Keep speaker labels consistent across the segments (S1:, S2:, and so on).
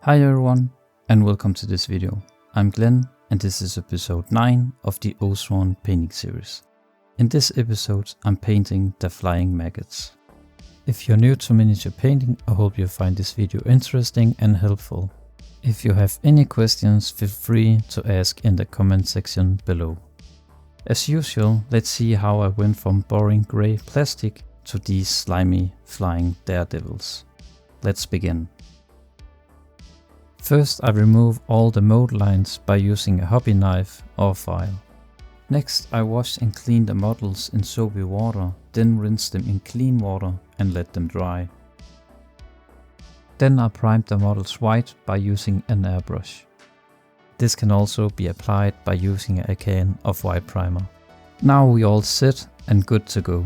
S1: Hi everyone, and welcome to this video. I'm Glenn, and this is episode 9 of the Oathsworn painting series. In this episode, I'm painting the flying maggots. If you're new to miniature painting, I hope you find this video interesting and helpful. If you have any questions, feel free to ask in the comment section below. As usual, let's see how I went from boring grey plastic to these slimy flying daredevils. Let's begin. First, I remove all the mold lines by using a hobby knife or file. Next, I wash and clean the models in soapy water, then rinse them in clean water and let them dry. Then I prime the models white by using an airbrush. This can also be applied by using a can of white primer. Now we all set and good to go.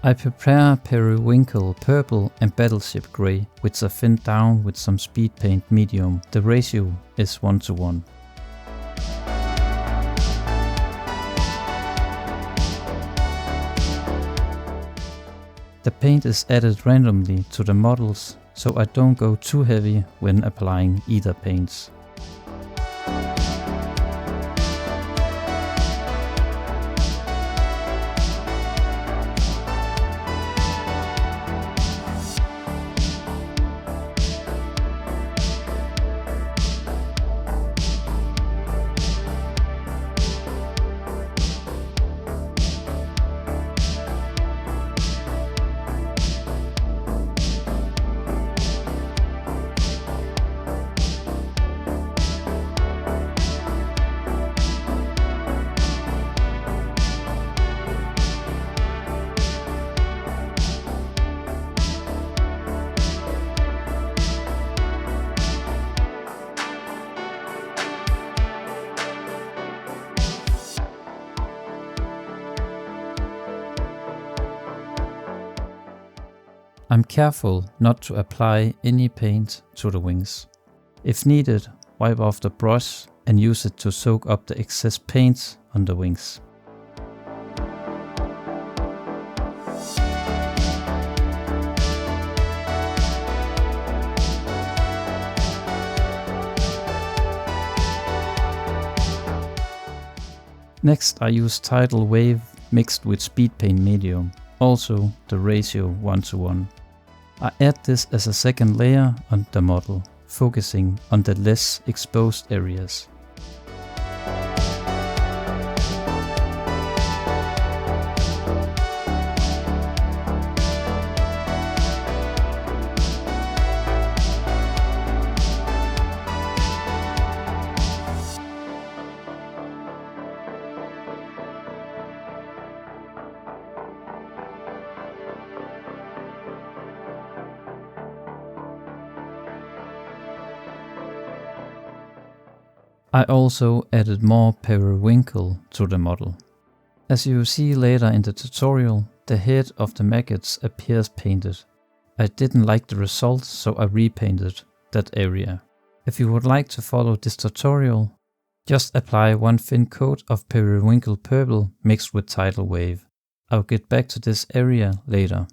S1: I prepare periwinkle purple and battleship grey, which I thinned down with some speed paint medium. The ratio is 1:1. The paint is added randomly to the models, so I don't go too heavy when applying either paints. I'm careful not to apply any paint to the wings. If needed, wipe off the brush and use it to soak up the excess paint on the wings. Next, I use tidal wave mixed with speed paint medium, also the ratio 1:1. I add this as a second layer on the model, focusing on the less exposed areas. I also added more periwinkle to the model. As you will see later in the tutorial, the head of the maggots appears painted. I didn't like the result, so I repainted that area. If you would like to follow this tutorial, just apply one thin coat of periwinkle purple mixed with tidal wave. I'll get back to this area later.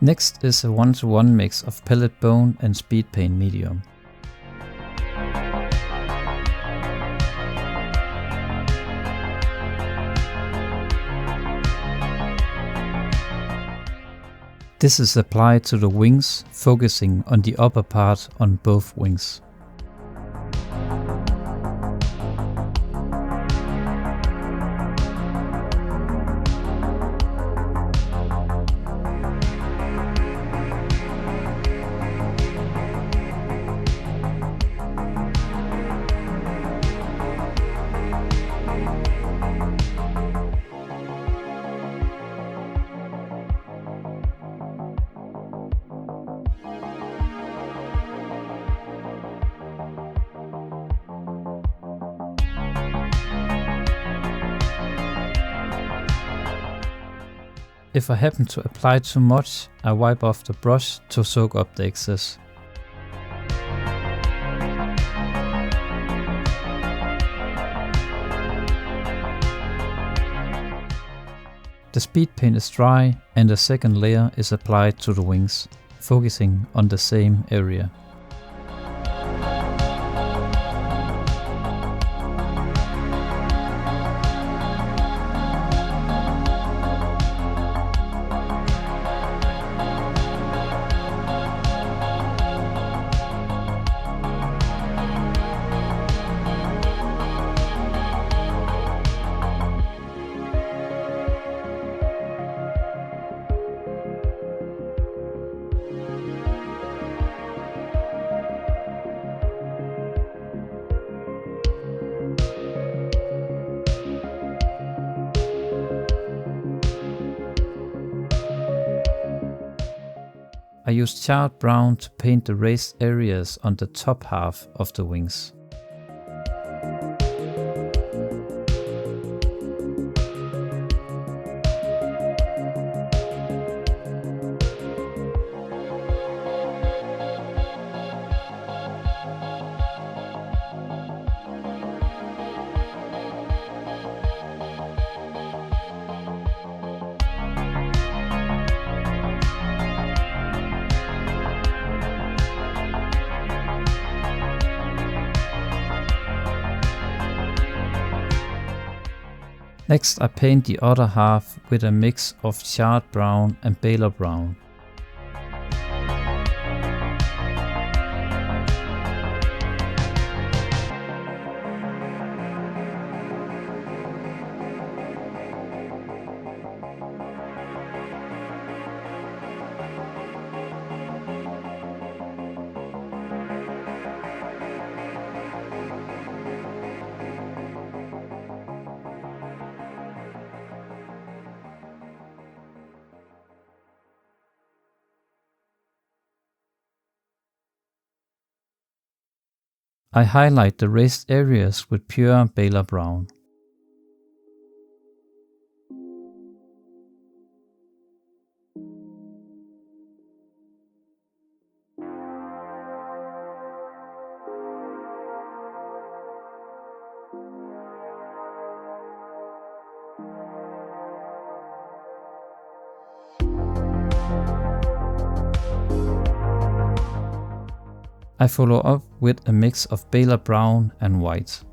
S1: Next is a 1:1 mix of pellet bone and speed paint medium. This is applied to the wings, focusing on the upper part on both wings. If I happen to apply too much, I wipe off the brush to soak up the excess. The speed paint is dry and a second layer is applied to the wings, focusing on the same area. I used charred brown to paint the raised areas on the top half of the wings. Next I paint the other half with a mix of charred brown and baler brown. I highlight the raised areas with pure baler brown. I follow up with a mix of baler brown and white.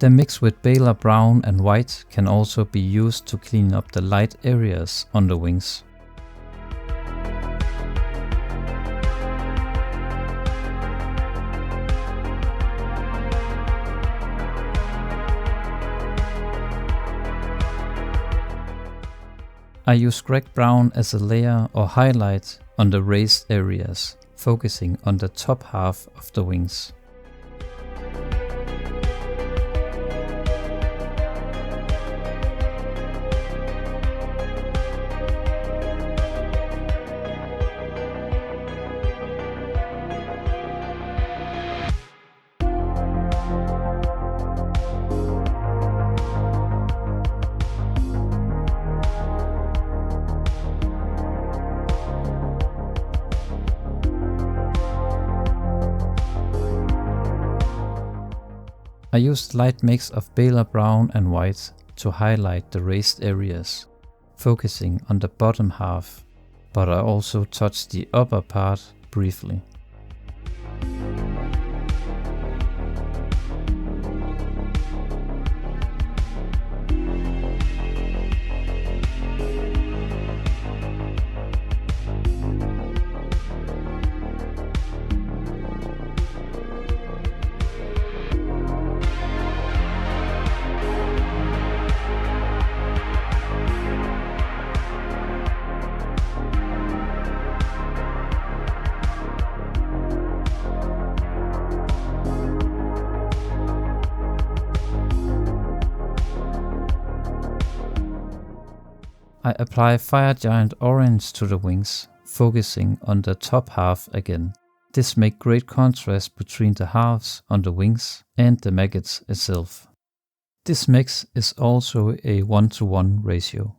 S1: The mix with baler brown and white can also be used to clean up the light areas on the wings. I use greg brown as a layer or highlight on the raised areas, focusing on the top half of the wings. I used light mix of baler brown and white to highlight the raised areas, focusing on the bottom half, but I also touched the upper part briefly. I apply Fire Giant Orange to the wings, focusing on the top half again. This makes great contrast between the halves on the wings and the maggots itself. This mix is also a 1:1 ratio.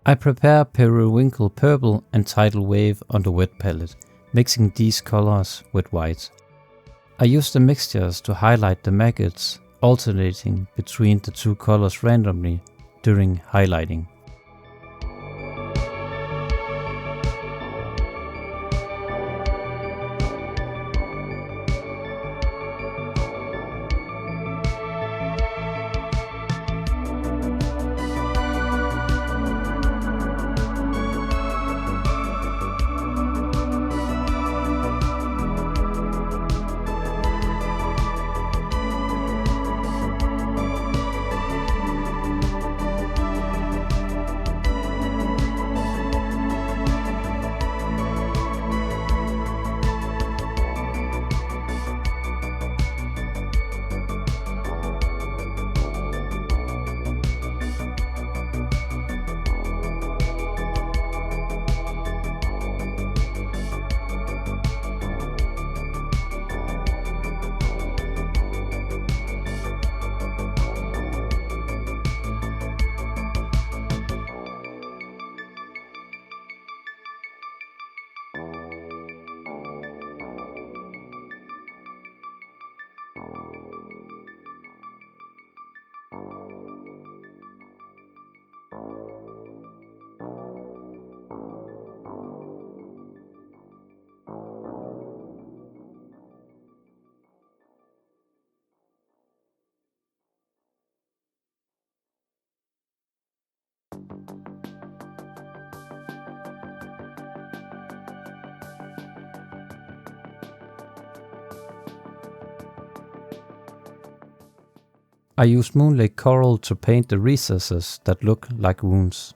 S1: I prepare Periwinkle Purple and Tidal Wave on the wet palette, mixing these colors with white. I use the mixtures to highlight the maggots, alternating between the two colors randomly during highlighting. I use Moonlake Coral to paint the recesses that look like wounds.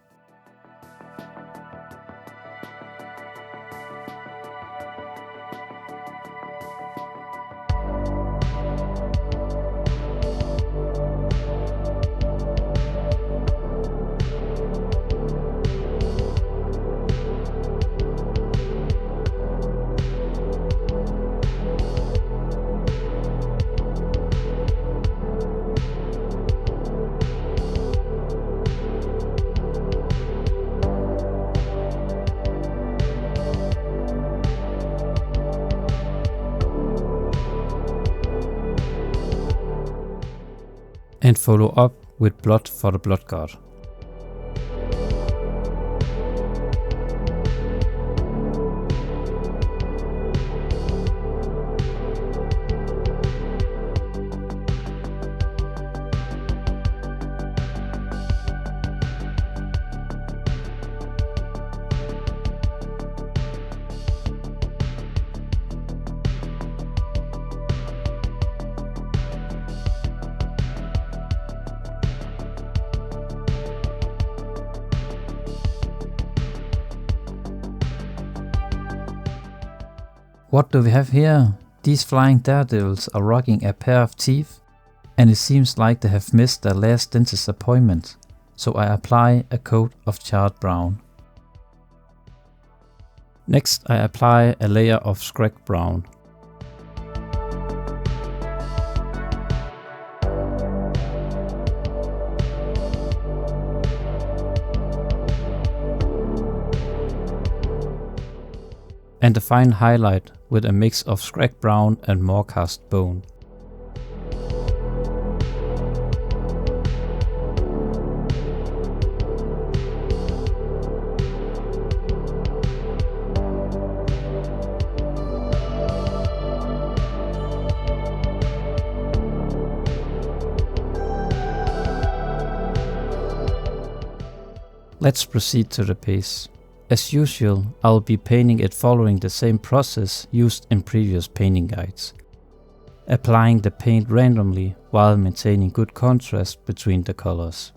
S1: And follow up with blood for the blood god. What do we have here? These flying daredevils are rocking a pair of teeth, and it seems like they have missed their last dentist appointment, so I apply a coat of charred brown. Next I apply a layer of scrag brown. And a fine highlight with a mix of scrag brown and morecast bone. Let's proceed to the base. As usual, I'll be painting it following the same process used in previous painting guides, applying the paint randomly while maintaining good contrast between the colors.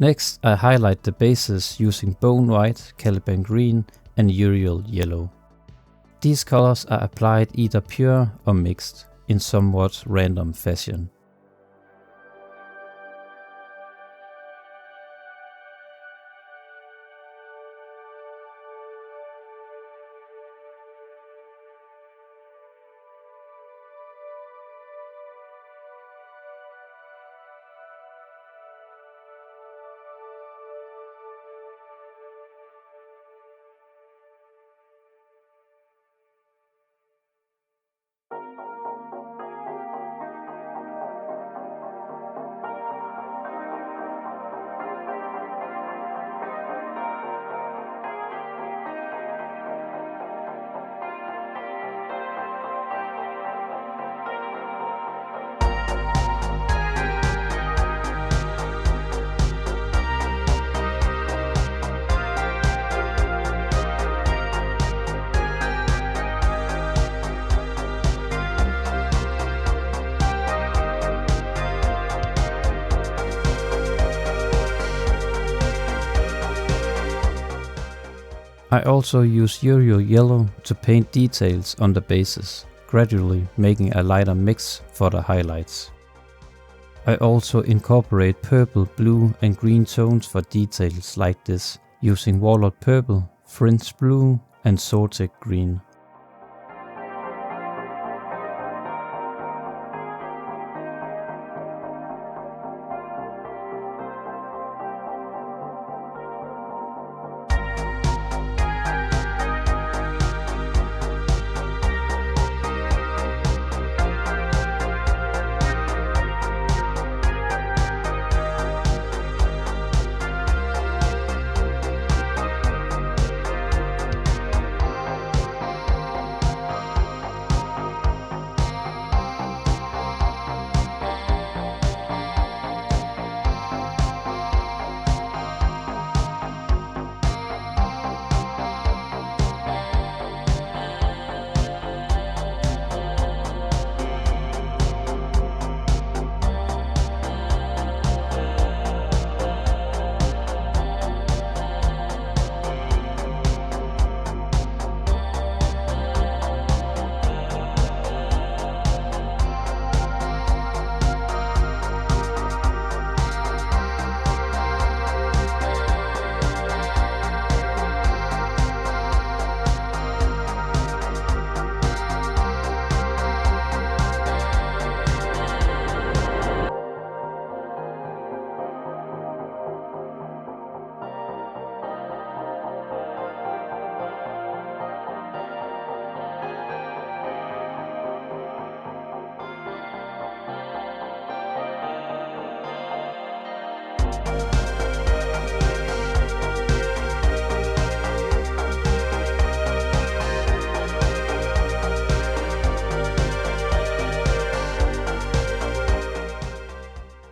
S1: Next, I highlight the bases using Bone White, Caliban Green and Uriel Yellow. These colors are applied either pure or mixed, in somewhat random fashion. I also use Uriel Yellow to paint details on the bases, gradually making a lighter mix for the highlights. I also incorporate purple, blue and green tones for details like this, using Warlord Purple, Fringe Blue and Sortek Green.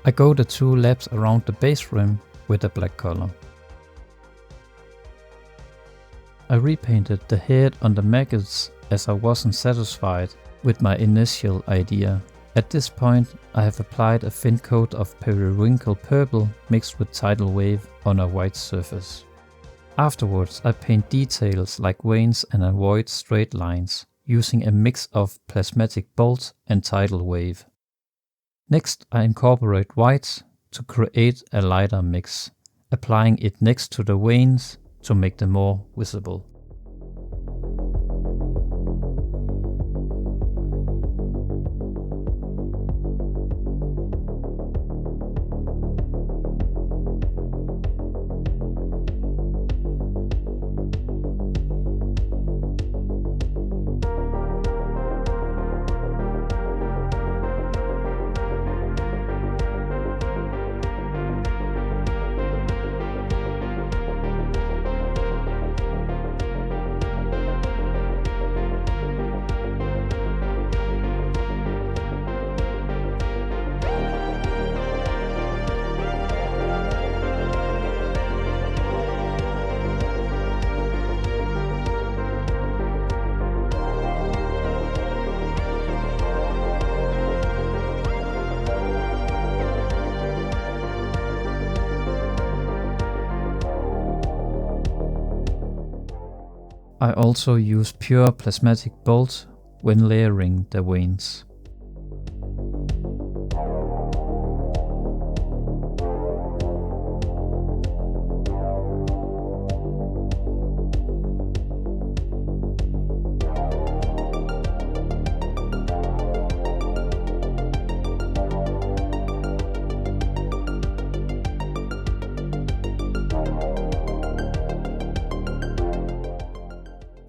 S1: I go the 2 laps around the base rim with a black color. I repainted the head on the maggots as I wasn't satisfied with my initial idea. At this point I have applied a thin coat of periwinkle purple mixed with tidal wave on a white surface. Afterwards I paint details like veins and avoid straight lines, using a mix of plasmatic bolt and tidal wave. Next I incorporate white to create a lighter mix, applying it next to the veins to make them more visible. I also use pure plasmatic bolt when layering the veins.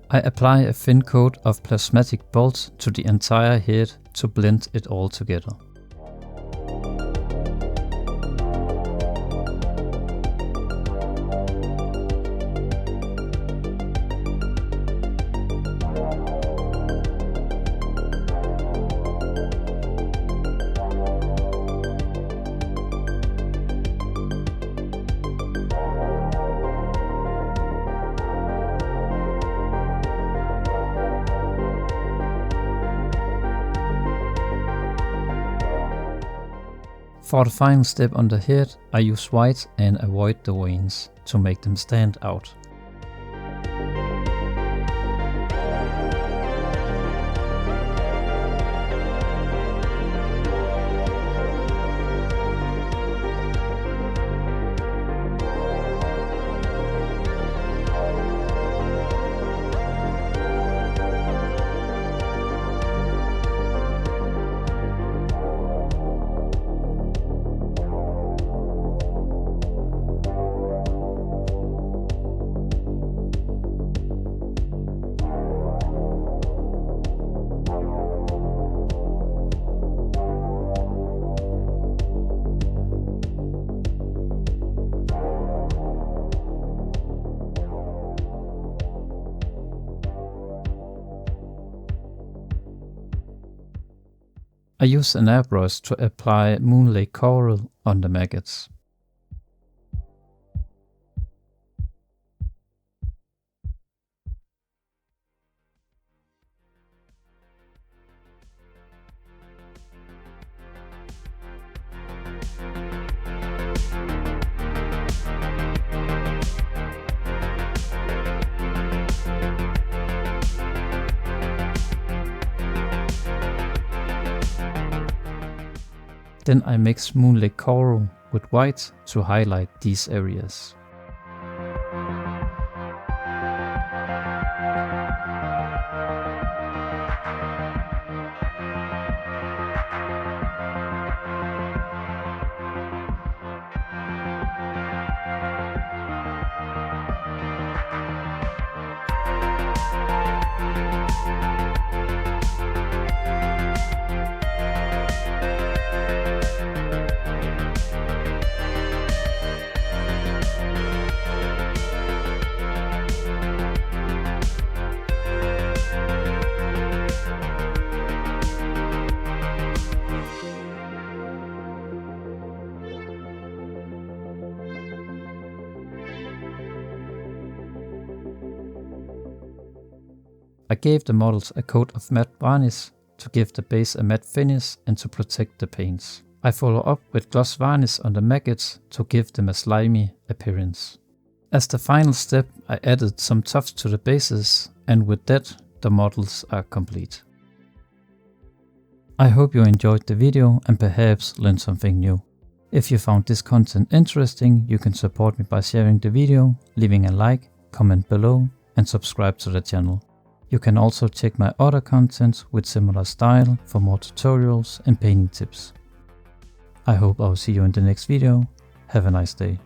S1: I apply a thin coat of plasmatic bolt to the entire head to blend it all together. For the final step on the head, I use white and avoid the veins to make them stand out. I use an airbrush to apply Moonlake Coral on the maggots. Then I mix Moonlake Coral with white to highlight these areas. I gave the models a coat of matte varnish to give the base a matte finish and to protect the paints. I follow up with gloss varnish on the maggots to give them a slimy appearance. As the final step, I added some tufts to the bases, and with that, the models are complete. I hope you enjoyed the video and perhaps learned something new. If you found this content interesting, you can support me by sharing the video, leaving a like, comment below, and subscribe to the channel. You can also check my other content with similar style for more tutorials and painting tips. I hope I'll see you in the next video. Have a nice day.